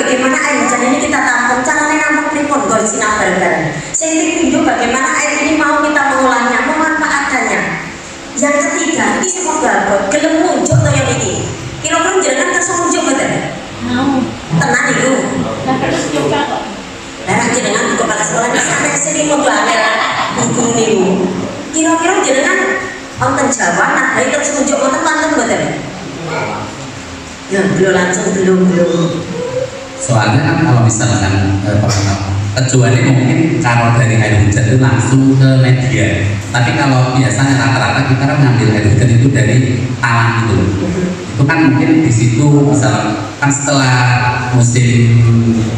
bagaimana air hujan ini kita tampung, caranya nampung pripun gol sinau bareng-bareng. Sing pinjo bagaimana air ini mau kita mengolahnya, memanfaatkannya. Yang ketiga, ini semua gabut, gelem munjuk to yang ini. Kira-kira jenengan kersa munjuk mboten? Mau. Tenan iku. Lah terus juga kok. Lah jenengan juga pada sekolah sampai sini mau angel buku niku. Kira-kira jenengan wonten Jawa nah terus munjuk wonten wonten mboten? Ya, belum langsung belum. Soalnya kan kalau misalkan kecuali mungkin kalau dari air hujan itu langsung ke media. Tapi kalau biasanya rata-rata kita kan ngambil air hujan itu dari talang itu. Itu kan mungkin di situ misal kan setelah musim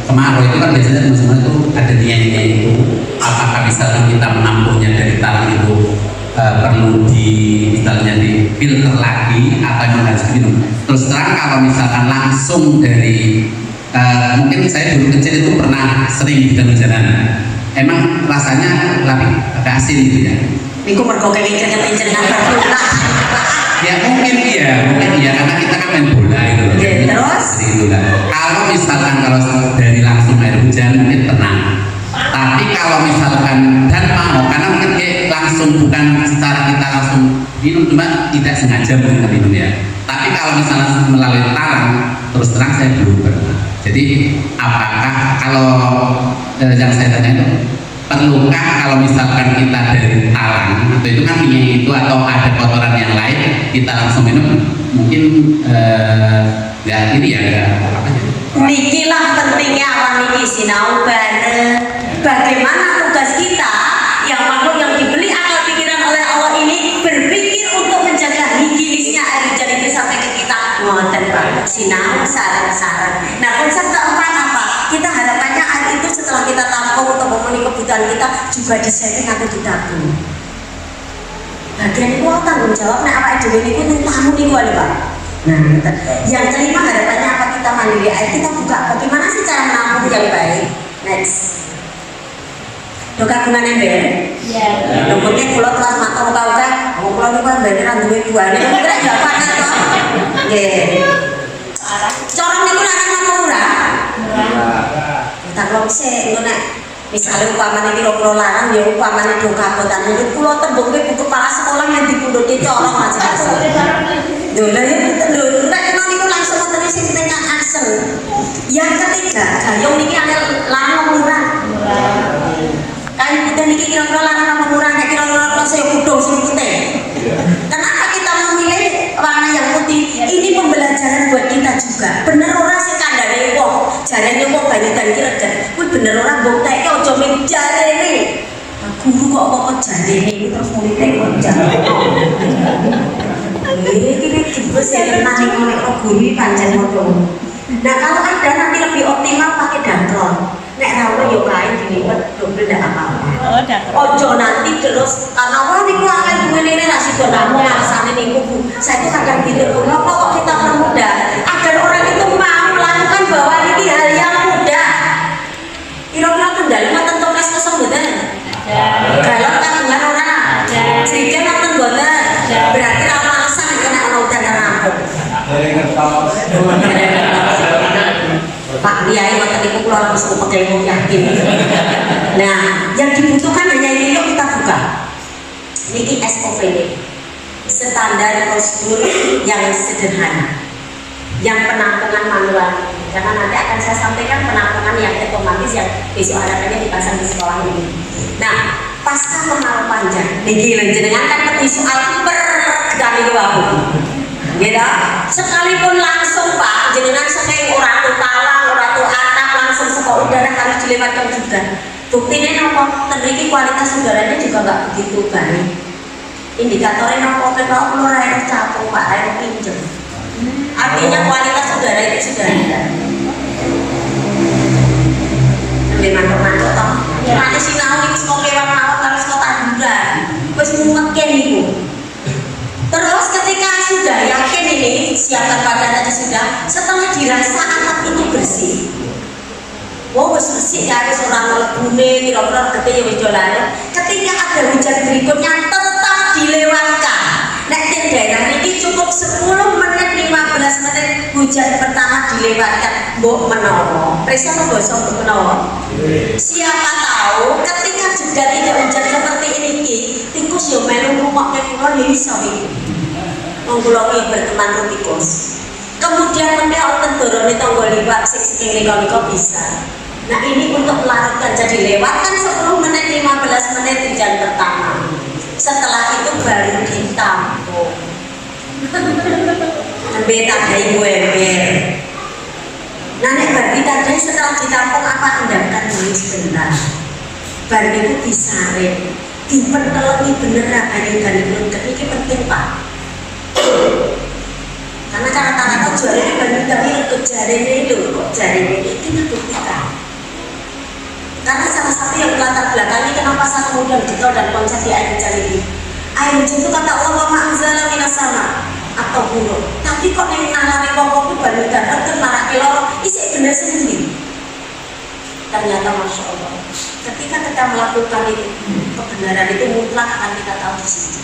kemarau itu kan biasanya musim itu ada niatnya itu. Apakah misalkan kita menampungnya dari talang itu perlu di misalnya di filter lagi atau memang harus diminum. Terus terang kalau misalkan langsung dari mungkin saya dulu kecil itu pernah sering hujan-hujanan. Emang rasanya lebih agak asin gitu ya. Niku mergo kenging-kenging jenengan berbola. Ya mungkin iya karena kita kan main bola gitu loh. Terus? Kalau misalkan kalau dari langsung air hujan mungkin tenang. Tapi kalau misalkan dan mau karena mungkin langsung bukan secara kita langsung minum cuma tidak sengaja mungkin minum ya. Tapi kalau misalnya melalui talang terus terang saya belum pernah. Jadi apakah kalau yang saya tanya itu perlukah kalau misalkan kita dari talang atau itu kan minyak itu atau ada kotoran yang lain kita langsung minum mungkin nggak ini ya nggak apa ya. Niki lah pentingnya awan niki sinau bareng. Bagaimana tugas kita yang makhluk yang dibeli akal pikiran oleh Allah ini berpikir untuk menjaga higienisnya air hujan itu sampai ke kita ngoten Pak. Sinau saran-saran. Nah konsep keempat apa? Kita harapannya air itu setelah kita tampung untuk memenuhi kebutuhan kita juga disetting atau ditabung. Bagian itu tanggung jawab nek awake dhewe niku ning tamu niku lho Pak. Nah, yang kelima harapannya apa kita mandiri air kita buka. Bagaimana sih cara menampung yang baik? Next. Lo kagungan ember? Iya. Nomornya pulau kelas matang tau kan? Oh pulau itu kan beneran duwe buahnya. Kamu kira jawaban kan toh? Nggih. Corong niku larang apa murah? Murah. Tak kok sik engko nek misale upamane kira kula larang ya upamane do kabotan menurut kula tembungke buku kepala sekolah yang dipundhuti corong aja. Lho lha lho nek niku langsung wonten sing tengah aksen. Yang ketiga, gayung niki angel larang murah. Kayu putih niki kira-kira larang apa murah? Nek kira-kira saya kudung sing putih. Kenapa kita memilih warna yang putih? Ini pembelajaran buat kita juga. Bener ora sing kandhane wong, jarene wong banyu-banyu ki reget. Kuwi bener ora mboktekke aja ming jarene. Guru kok apa jarene iki terus murid kok jarene. Iki jebus ya nang nek guru pancen ngono. Nah kalau ada nanti lebih optimal pakai dantron. Nek rawa yo kae dilipat double ndak apa-apa. Oh, dak. Ojo nanti terus karena wah niku akan duwe lele ra sida namu rasane niku Bu. Saya itu kadang gitu Bu. Napa kok kita permudah agar orang itu mau melakukan bahwa ini hal yang mudah. Kira-kira kendali mboten to wis kesem mboten? Kalau kagungan ora. Sehingga mboten mboten. Berarti ra alasan nek ana udan rampung. Pak Kiai waktu itu pulau langsung pakai ilmu yakin. Nah, yang dibutuhkan hanya ini yuk kita buka. Ini SOP ini, standar prosedur yang sederhana, yang penampungan manual. Karena nanti akan saya sampaikan penampungan yang otomatis yang besok harapannya dipasang di sekolah ini. Nah, pasca kemarau panjang, nih jenengan kan ngerti soal kami aku. Ya, sekalipun langsung Pak, jenengan saking ora talang, ora atap langsung saka udara harus dilewatkan juga. Buktinya nopo tenriki kualitas udaranya juga nggak begitu baik. Indikatornya nopo ketok keluar air capung Pak, air pinjem. Artinya kualitas udara itu sudah ada. Lebih mantuk-mantuk toh. Nanti sinau iki saka kewan mawon terus kok tanduran. Wis mumetke niku. Terus ketika sudah yakin ini siapkan badan tadi sudah, setelah dirasa atap ini bersih. Wow, bersih ya, wis ora melebune, kira-kira gede ya wis dolane. Ketika ada hujan berikutnya tetap dilewatkan. Nek di daerah ini cukup 10 menit 15 menit penting hujan pertama dilewatkan mbok menawa. Presa basa mbok menawa. Siapa tahu ketika jeda tidak hujan seperti ini, tikus yo melu rumokke kula ya iso iki. Wong kula iki berteman karo tikus. Kemudian meneh wonten dorone tangga liwat sing saking nika bisa. Nah ini untuk melarutkan, jadi lewatkan 10 menit, 15 menit hujan pertama. Setelah itu baru ditampung. Nembe tadai ember. Nah nek bar ditadai setelah ditampung apa endapkan dulu sebentar. Bar itu disaring, dipentelengi bener banyu dan lengket. Ini penting Pak. Karena rata-rata jualnya banyu dari lengket jarene itu, kok jarene kita buktikan. Karena salah satu yang latar belakangnya kenapa saya kemudian getol dan konsep di air hujan ini. Air hujan itu kata Allah ma'anzala minas sama atau buruk. Tapi kok yang nalari wong itu banyu dan lengket marah keloro isi bener sendiri. Ternyata Masya Allah, ketika kita melakukan itu, kebenaran itu mutlak akan kita tahu di situ.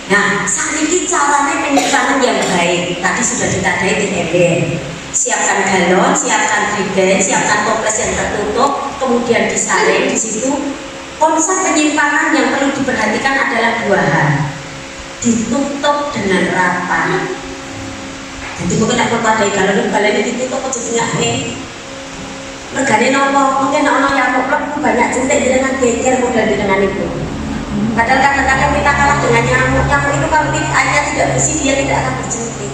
Nah, saat ini caranya penyimpanan yang baik. Tadi sudah ditandai di ember. Siapkan galon, siapkan trigen, siapkan toples yang tertutup, kemudian disaring di situ. Konsep penyimpanan yang perlu diperhatikan adalah 2 hal. Ditutup dengan rapat. Jadi mungkin aku pada galon ini ditutup aja tinggal regane nopo, mungkin ono yang plek banyak jentik dengan geger modal dengan itu. Padahal kadang-kadang kita kalah dengan nyamuk. Nyamuk itu kalau airnya tidak bersih dia tidak akan berjentik.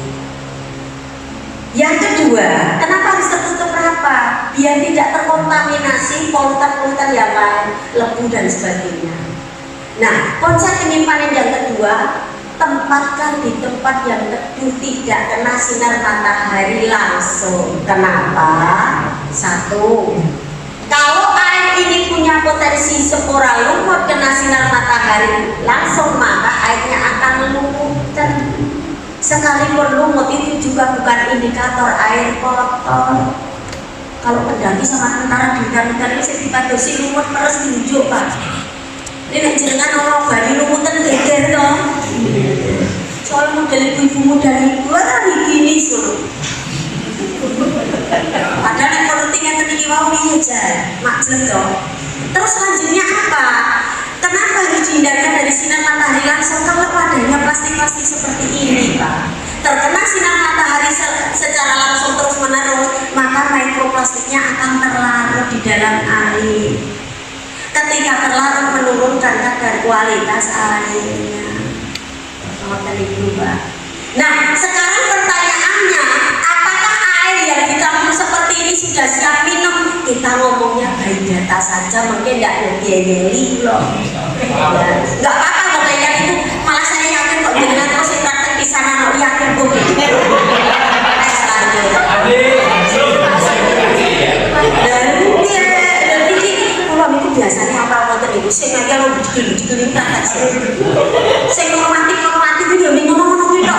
Yang kedua, kenapa harus tertutup rapat? Biar tidak terkontaminasi polutan-polutan yang lain, lebu dan sebagainya. Nah, konsep penyimpanan yang kedua, tempatkan di tempat yang teduh, tidak kena sinar matahari langsung. Kenapa? 1, kalau air ini punya potensi spora lumut kena sinar matahari langsung, maka airnya akan melumutkan. Sekalipun lumut itu juga bukan indikator air kotor. Kalau pendaki sama tentara di hutan-hutan itu saya dipadosi lumut terus diunjuk Pak. Ini jenengan orang bani lumutan geger dong. Soal model ibu-ibu muda ibu ada gini suruh. Padahal yang pentingnya tadi wow nih aja, maklum dong. Terus selanjutnya apa? Kenapa harus dihindarkan dari sinar matahari langsung? Kalau wadahnya plastik-plastik seperti ini Pak, terkena sinar matahari secara langsung terus menerus, maka mikroplastiknya akan terlarut di dalam air. Ketika terlarut menurunkan kadar kualitas airnya. Nah, sekarang pertanyaannya, apakah air yang ditampung seperti ini sudah siap minum? Kita ngomongnya by data saja, mungkin nggak nyeli loh. Nggak apa-apa kok kayak itu, malah saya yakin kok dengan terus praktek di sana, no yakin kok. Next lanjut. Itu biasanya apa waktu itu? Saya nggak kalau begitu ini praktek. Saya romantik itu ya ngomong gitu.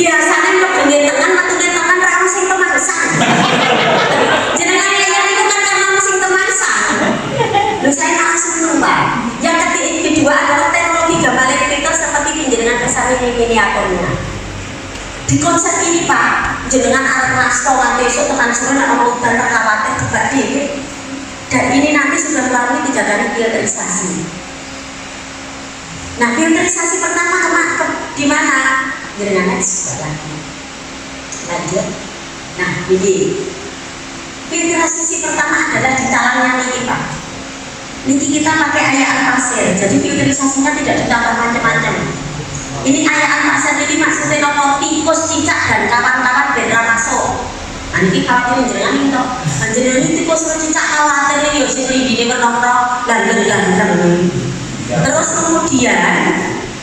Biasanya kalau bener tangan, matungnya tangan ramu sing temansan. Jenengan yang itu kan karena sing temansan. Lalu saya langsung lupa. Yang kedua adalah teknologi gambar filter seperti jenengan kesan miniaturnya. Di konsep ini Pak, jenengan arep ngasto nganti esuk tekan sore nek mau udan khawatir kebak dhewe. Dan ini nanti sudah melalui 3 kali filterisasi. Nah, filterisasi pertama di mana? Jenengan next lagi. Lanjut. Nah, ini filterisasi pertama adalah di talangnya niki Pak. Niki kita pakai ayaan pasir, jadi filterisasinya tidak ditambah macam-macam. Ini ayaan pasir ini maksudnya nopo tikus, cicak dan kawan-kawan beneran masuk. Nah, ini khawatir jenengan itu. Jenengan ini tikus cicak khawatir nih, yosi ini bernomor ganteng-ganteng. Terus kemudian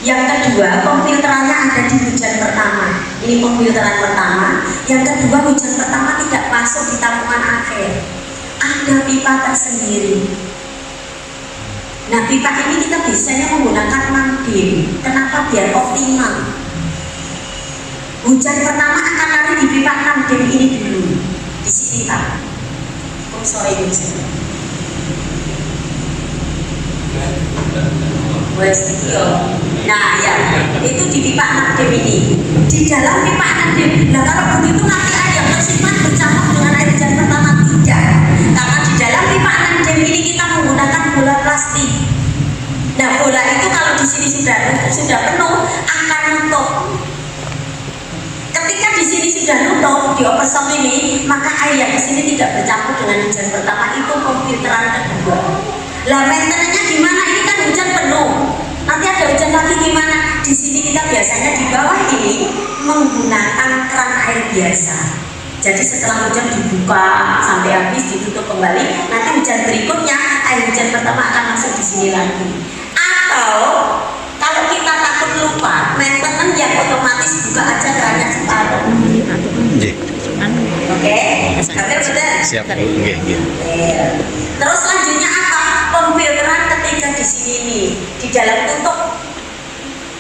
yang kedua, pemfilterannya ada di hujan pertama. Ini pemfilteran pertama. Yang kedua, hujan pertama tidak masuk di tampungan akhir. Ada pipa tersendiri. Nah, pipa ini kita biasanya menggunakan mandim. Kenapa? Biar optimal. Hujan pertama akan lari di pipa mandim ini dulu. Di sini Pak. Oh sorry hujan. Wes yo. Nah ya, itu di pipa 6D ini. Di dalam pipa 6D, nah kalau begitu nanti air tersimpan bercampur dengan air hujan pertama tidak. Karena di dalam pipa 6D ini kita menggunakan bola plastik. Nah bola itu kalau di sini sudah penuh akan nutup. Ketika di sini sudah nutup di overstop ini, maka air yang di sini tidak bercampur dengan hujan pertama, itu pemfilteran kedua. Lah maintenance-nya gimana? Ini kan hujan penuh. Nanti ada hujan lagi gimana? Di sini kita biasanya di bawah ini menggunakan keran air biasa. Jadi setelah hujan dibuka sampai habis ditutup kembali. Nanti hujan berikutnya air hujan pertama akan masuk di sini lagi. Atau kalau kita takut lupa, maintenance yang otomatis buka aja kerannya separuh. Oke, betul. Siap. Oke. Terus selanjutnya apa? Pemfilteran ketika di sini nih, di dalam tutup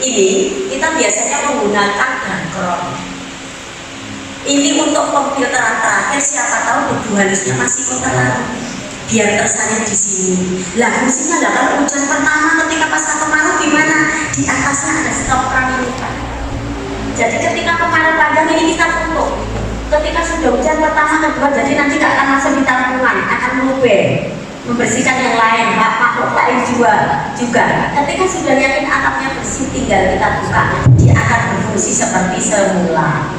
ini kita biasanya menggunakan dakron. Ini untuk pemfilteran terakhir, siapa tahu debu halusnya masih kotoran, biar tersaring di sini. Lah fungsinya adalah kalau hujan pertama ketika pasca kemarau gimana? Di atasnya ada stop keran ini Pak. Jadi ketika kemarau panjang ini kita tutup. Ketika sudah hujan pertama kedua, jadi nanti tidak akan masuk di tampungan, akan melubeh, membersihkan yang lain, makhluk lain juga. Ketika sudah yakin atapnya bersih, tinggal kita buka, dia akan berfungsi seperti semula.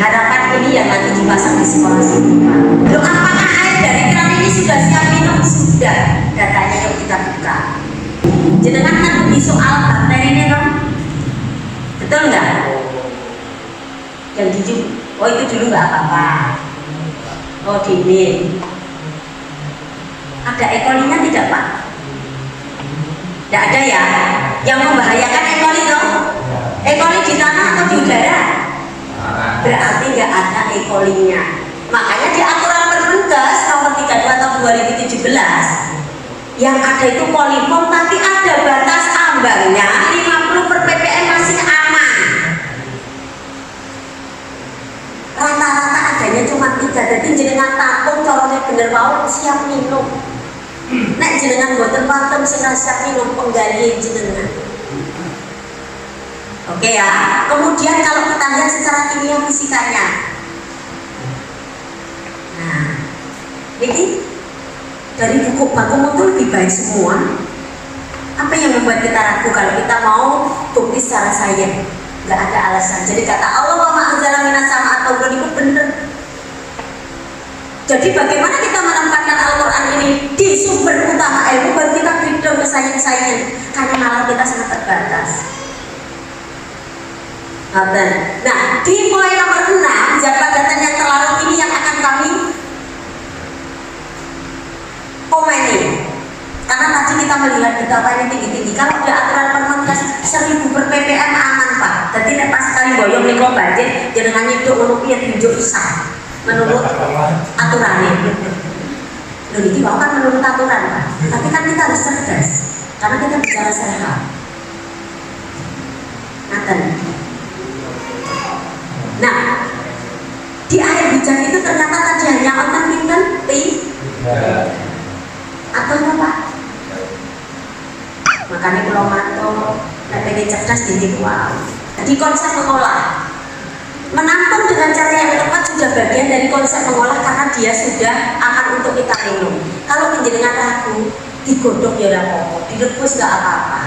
Harapan ini yang nanti dipasang di sekolah sini. Loh, apakah air dari keran ini sudah siap minum? Sudah. Datanya yuk kita buka. Jenengan kan di soal bakteri ini kan? Betul nggak? Yang jujur. Oh itu dulu nggak apa-apa. Oh gini. Ada E. coli-nya tidak Pak? Tidak ada ya? Yang membahayakan E. coli dong? E. coli di tanah atau di udara? Berarti nggak ada E. coli-nya. Makanya di aturan Permenkes nomor 32 tahun 2017 yang ada itu poliform, tapi ada batas ambangnya 50 per ppm masih aman. Rata-rata adanya cuma 3, jadi jenengan tampung corongnya bener mau siap minum. Nek jenengan boten patem sing siap minum penggali jenengan. Oke ya. Kemudian kalau kita lihat secara kimia fisikanya. Nah, ini dari buku baku mutu lebih baik semua. Apa yang membuat kita ragu kalau kita mau bukti secara sains? Nggak ada alasan. Jadi kata Allah wa ma'anzala minas sama atau itu benar. Jadi bagaimana kita menempatkan Al-Quran ini di sumber utama ilmu, baru kita breakdown ke sains-sains, karena nalar kita sangat terbatas. Nah, di poin nomor 6, zat padatan yang terlarut ini yang akan kami komeni. Karena tadi kita melihat betapa ini tinggi-tinggi. Kalau di aturan Permenkes 1000 per ppm aman Pak. Jadi nek pas sekali boyong nih banjir, jenengan nyiduk ngono piye tunjuk pisah menurut aturannya. Loh ini mau kan menurut aturan Pak. Tapi kan kita harus cerdas karena kita bicara sehat. Nah, di air hujan itu ternyata tadi hanya onten-pinten atau apa? Makanya pulau Mato, pengen cerdas jadi wow. Di konsep mengolah, menampung dengan cara yang tepat sudah bagian dari konsep mengolah karena dia sudah aman untuk kita minum. Kalau menjenengan ragu, digodok ya apa-apa, direbus nggak apa-apa.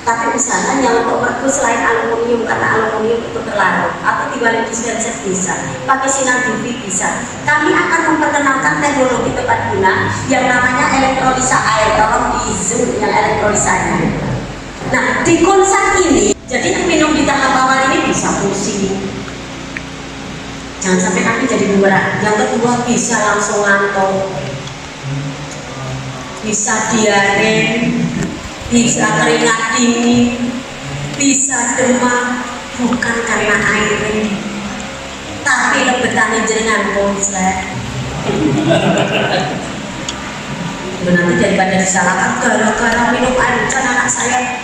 Tapi usahakan yang untuk merebus selain aluminium, karena aluminium itu terlarut, atau dibalik dispenser bisa, pakai sinar UV bisa. Kami akan memperkenalkan teknologi tepat guna yang namanya elektrolisa air. Tolong di zoom yang elektrolisanya. Nah, di konsep ini, jadi yang minum di tahap awal ini bisa fungsi. Jangan sampai nanti jadi bumerang. Yang kedua bisa langsung ngantuk, bisa diare, bisa keringat dingin, bisa demam, bukan karena air, tapi lebetannya jenengan konslet. Nanti daripada disalahkan gara-gara minum air hujan anak saya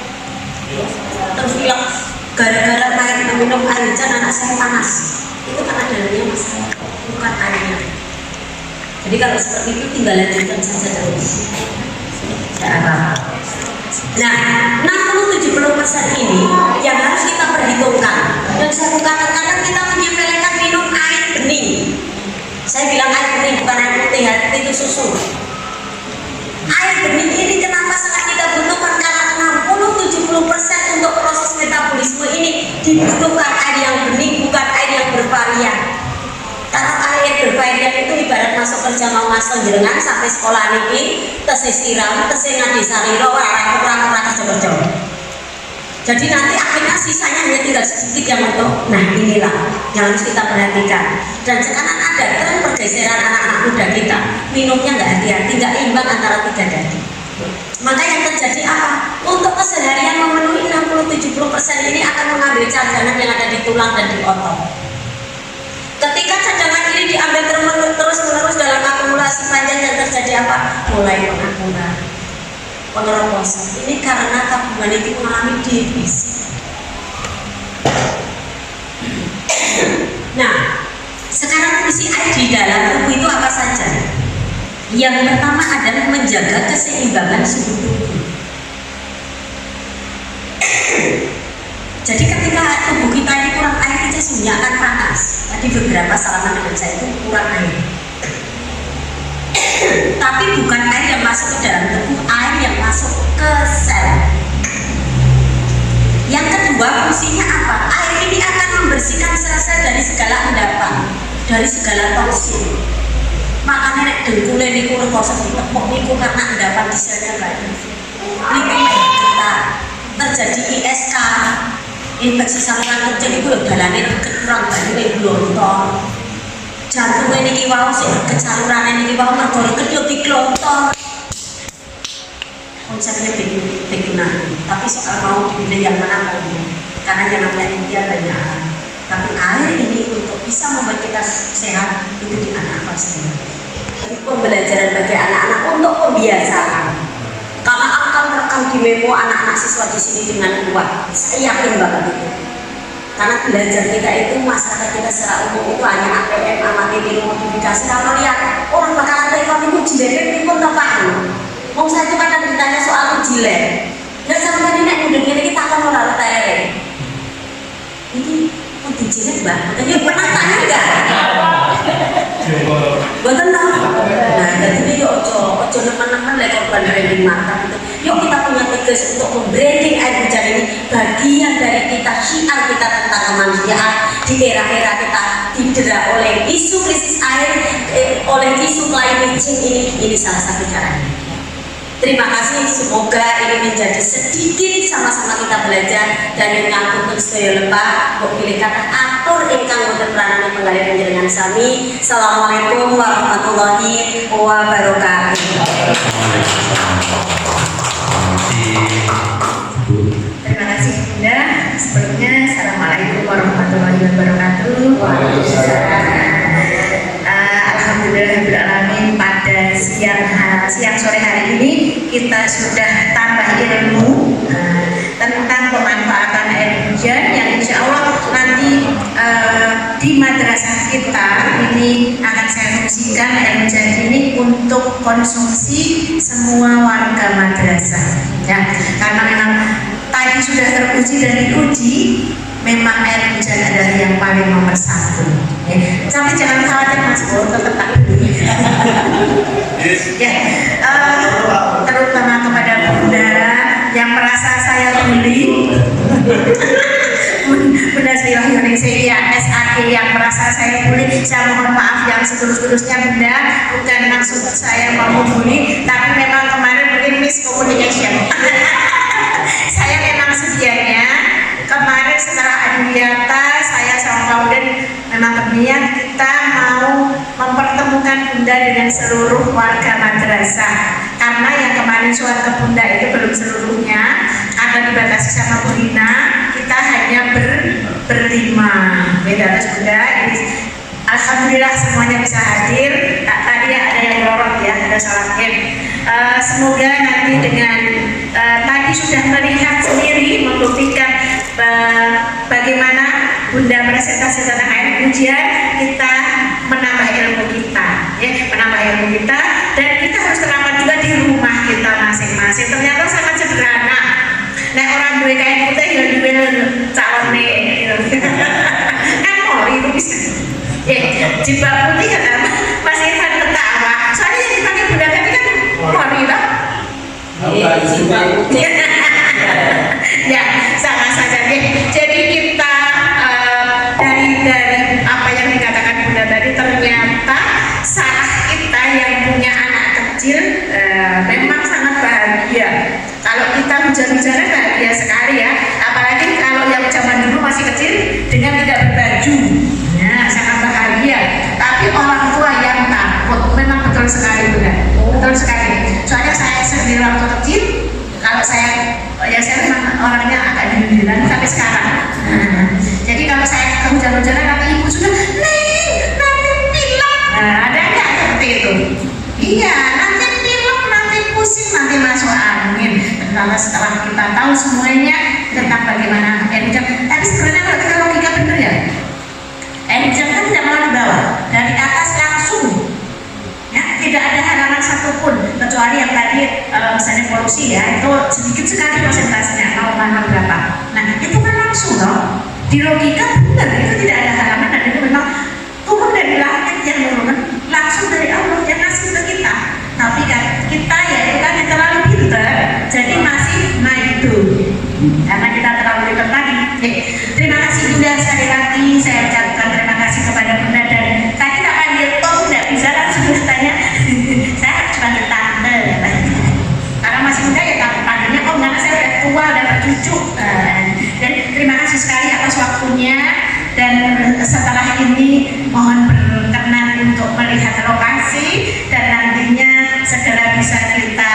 terus bilang gara-gara minum air hujan anak saya panas, itu karena dalamnya masalah, bukan airnya. Jadi kalau seperti itu tinggal lanjutkan saja terus, tidak apa-apa. Nah, 60-70% ini yang harus kita perhitungkan. Dan saya kadang-kadang kita menyepelekan minum air bening. Saya bilang air bening bukan air putih, air putih itu susu. Air bening ini kenapa sangat kita butuhkan? Karena 60-70% untuk proses metabolisme ini dibutuhkan air yang bening, bukan air yang bervarian. Karena air bervarian itu ibarat masuk kerja mau masuk jenengan sampai sekolah niki, tesnya siram, tesnya ngadi sariro, orang kerja. Jadi nanti akhirnya sisanya hanya tinggal sedikit yang untuk, nah inilah yang harus kita perhatikan. Dan sekarang ada tren pergeseran anak-anak muda kita, minumnya nggak hati-hati, nggak imbang antara 3 dadi. Maka yang terjadi apa? Untuk keseharian memenuhi 60-70% ini akan mengambil cadangan yang ada di tulang dan di otot. Ketika cadangan ini diambil terus-menerus dalam akumulasi panjang, yang terjadi apa? Mulai mengakumulasi. Pengeroposan ini karena tabungan itu mengalami defisit. Nah, sekarang fungsi air di dalam tubuh itu apa saja? Yang pertama adalah menjaga keseimbangan suhu tubuh. Jadi ketika tubuh kita ini kurang air, kita sebenarnya akan panas. Tadi beberapa salaman dengan saya itu kurang air. Tapi bukan air yang masuk ke dalam tubuh, air yang masuk ke sel. Yang kedua, fungsinya apa? Air ini akan membersihkan sel-sel dari segala endapan, dari segala toksin. Makanya nek dengkule niku rekoso ditepuk niku karena endapan di selnya banyak. Niku kita terjadi ISK, infeksi saluran kecil itu dalane kurang banyak glontor. Jantungnya niki wau sing kecaluran niki wau mergo kedhok diglontor. Konsepnya begitu, tapi soal mau dipilih yang mana mau, karena yang namanya impian banyak. Tapi air ini untuk bisa membuat kita sehat itu di anak pasti. Pembelajaran bagi anak-anak untuk pembiasaan. Karena akan merekam di memo anak-anak siswa di sini dengan kuat. Saya yakin banget itu. Karena belajar kita itu, masyarakat kita secara umum itu hanya APM, amati, modifikasi. Kalau lihat orang bakal ada yang uji lab pun tak paham. Mau saya itu kadang ditanya soal uji lab. Dan sampai ini udah kita akan melalui TRE. Ini uji lab mbak, katanya pernah tanya enggak? Buatan tahu. Nah, jadi ini ojo teman-teman lagi korban branding market itu. Yuk kita punya tugas untuk membranding air hujan ini, bagian dari kita, syiar kita tentang kemanusiaan di era-era kita didera oleh isu krisis air, oleh isu climate change ini salah satu caranya. Terima kasih, semoga ini menjadi sedikit sama-sama kita belajar dan ingkang pun sedaya lembah kok pilih kata atur ingkang wonten pranani penggali panjenengan sami. Assalamualaikum warahmatullahi wabarakatuh. Terima kasih Bunda. Sebelumnya Assalamualaikum warahmatullahi wabarakatuh. Alhamdulillahirrahmanirrahim. Pada siang sore hari ini kita sudah tambah ilmu tentang pemanfaatan air hujan yang insya Allah nanti di madrasah kita ini akan saya fungsikan air hujan ini untuk konsumsi semua warga madrasah ya, karena memang tadi sudah teruji dan diuji memang air hujan adalah yang paling nomor 1 ya. Tapi jangan khawatir Mas Bor, tetap tak beli ya, terutama kepada Bunda yang merasa saya bully Bunda Sri Wahyuning SAG yang merasa saya bully, saya mohon maaf yang setulus-tulusnya Bunda, bukan maksud saya mau bully, tapi memang kemarin mungkin miscommunication saya memang sedianya kemarin setelah adiwiyata saya sama Pak Udin memang berniat kita mau mempertemukan Bunda dengan seluruh warga madrasah, karena yang kemarin surat ke Bunda itu belum seluruhnya karena dibatasi sama Bu Rina, kita hanya berlima ya. Terus Bunda ini alhamdulillah semuanya bisa hadir. Tadi ada yang lorot ya, ada salah semoga nanti dengan tadi sudah melihat sendiri, membuktikan bagaimana Bunda presentasi tentang air hujan, kita menambah ilmu kita ya, menambah ilmu kita, dan kita harus terapkan juga di rumah kita masing-masing. Ternyata sangat sederhana. Nah, orang Putih kenapa? Mas Irfan ketawa. Soalnya yang dipakai Bunda tadi kan Mori toh. Ya, sama saja deh. Jadi kita dari apa yang dikatakan Bunda tadi, ternyata saat kita yang punya anak kecil memang sangat bahagia. Kalau kita hujan-hujanan bahagia sekali ya, apalagi kalau yang zaman dulu masih kecil dengan tidak berbaju, ya sangat bahagia. Tapi orang tua yang takut, memang betul sekali Bunda, betul sekali. Soalnya saya sendiri waktu kecil, kalau saya memang orangnya agak dingin sampai sekarang. Jadi kalau saya kehujan-hujanan nanti ibu sudah nanti pilek, ada nggak seperti itu? Iya, nanti pilek, nanti pusing, nanti masuk angin. Kalau setelah kita tahu semuanya tentang bagaimana air hujan, tapi sebenarnya kalau kita logika bener ya, air hujan kan tidak malah di bawah, dari atas langsung. Ya, tidak ada halangan satupun kecuali yang tadi misalnya polusi ya, itu sedikit sekali persentasenya 0,0 berapa. Nah itu kan langsung dong, di logika benar itu tidak ada halangan dan itu memang turun dari langit yang turun langsung dari Allah yang ngasih ke kita. Tapi kan kita ya itu kan yang terlalu pintar, jadi masih itu karena kita terlalu pintar tadi. Terima kasih Bunda, sekali lagi saya ucapkan terima kasih kepada Bunda, dan tadi tak panggil Tom tidak bisa langsung bertanya. Saya harus panggil tante karena masih muda ya, panggilnya Om karena saya udah tua, udah bercucu. Dan terima kasih sekali atas waktunya, dan setelah ini mohon berkenan untuk melihat lokasi dan nantinya segera bisa kita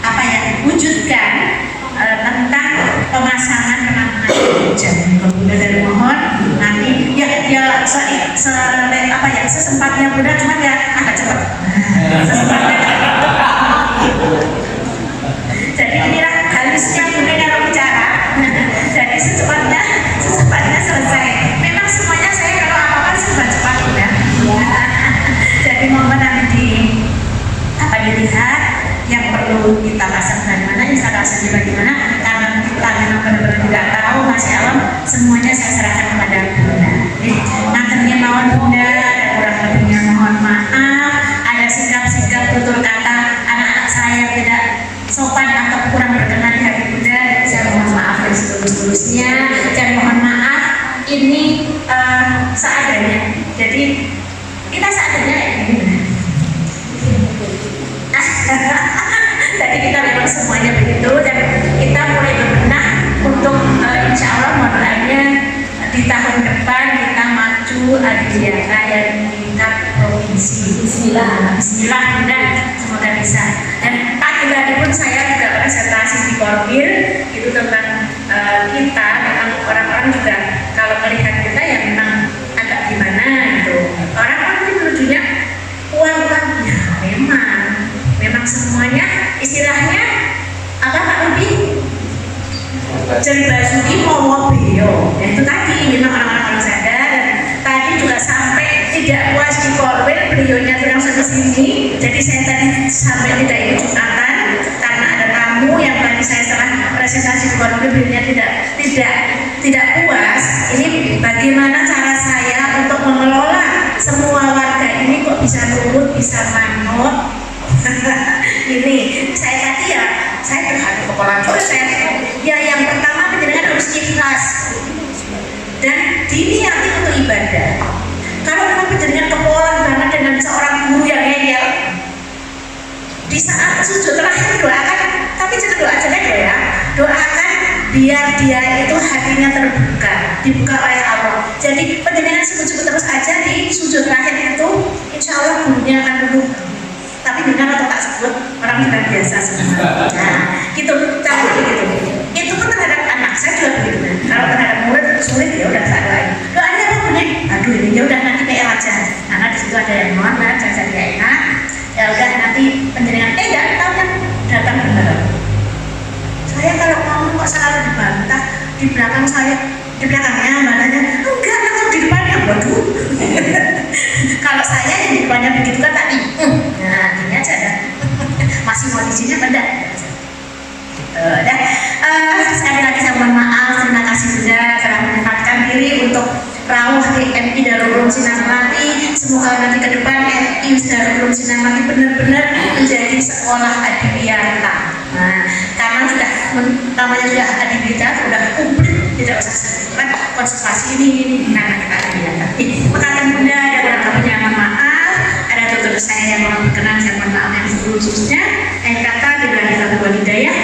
apa ya wujudkan tentang pemasangan penampungan hujan. Bunda dari mohon nanti ya sesempatnya Bunda, cuma ya agak cepat. Sesempatnya. Jadi inilah halusnya Bunda kalau bicara. Jadi secepatnya selesai. Memang semuanya saya kalau apa-apa cepat-cepat ya. Jadi mohon nanti dilihat yang perlu kita pasang dari mana, instalasinya bagaimana, karena kita memang benar-benar tidak tahu, masih awam, semuanya saya serahkan kepada Bunda. Nantinya mohon Bunda, dan kurang lebihnya mohon maaf, ada sikap-sikap tutur kata anak-anak saya tidak sopan atau kurang berkenan di hati Bunda, saya mohon maaf dari setulus-tulusnya, dan mohon maaf ini seadanya. Jadi kita seadanya kayak gini. Jadi kita memang semuanya begitu, dan kita mulai berbenah untuk insya Allah modalnya di tahun depan kita maju adiwiyata yang tingkat provinsi. Bismillah Bunda, semoga bisa. Dan pagi tadi pun saya juga presentasi di Korbir itu tentang kita memang orang-orang juga kalau melihat kita ya memang agak gimana gitu. Orang-orang itu menujunya uang ya memang semuanya istilahnya apa Pak Rudi? Jadi basuki mau beo. Ya itu tadi memang orang-orang sadar, dan tadi juga sampai tidak puas di Korbel beliaunya langsung ke sini. Jadi saya tadi sampai tidak ikut Jumatan karena ada tamu yang tadi saya setelah presentasi di Korbel beliaunya tidak puas. Ini bagaimana cara saya untuk mengelola semua warga ini kok bisa nurut, bisa manut. Ini saya tadi ya, saya terhadap kepala juga saya ya yang pertama penjelasan harus ikhlas dan diniati untuk ibadah. Kalau memang penjelasan kepolan banget dengan seorang guru yang ngeyel, di saat sujud terakhir doakan, tapi jangan doa jelek ya, doakan biar dia itu hatinya terbuka, dibuka oleh Allah. Jadi penjelasan sebut-sebut terus aja di sujud terakhir itu, insya Allah gurunya akan duduk. Tapi benar atau tak sebut, orang kita biasa sebenarnya. Nah, gitu, cara begitu. Itu pun terhadap anak saya juga begitu. Kalau terhadap murid sulit ya udah saya doain. Doanya apa Bunda? Aduh ini ya udah nanti PR aja. Karena di situ ada yang mohon lah, jangan jadi enak. Ya udah nanti penjaringan enggak tahu kan datang benar. Saya kalau ngomong kok selalu dibantah di belakang saya, di belakangnya mananya enggak langsung di depannya. Waduh. Kalau saya yang di depannya begitu kan tadi. Nah, ini aja dah. Masih mau izinnya benda. Sekali lagi saya mohon maaf, terima kasih Bunda telah menyempatkan diri untuk rawuh GMI Sinar Melati. Semoga nanti ke depan RI Darul Ulum Sinar Melati benar-benar menjadi sekolah adiwiyata. Nah, karena sudah namanya sudah adiwiyata, sudah komplit, tidak usah sebutkan konservasi ini nah kita adiwiyata. Perkataan Bunda ada barangkali yang mohon maaf, ada tutur saya yang mohon berkenan, saya mohon maaf yang khususnya. Kata dengan kita walidayah,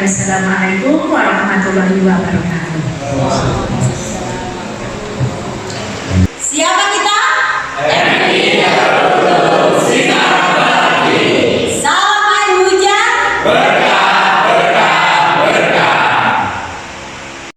wassalamualaikum warahmatullahi wabarakatuh.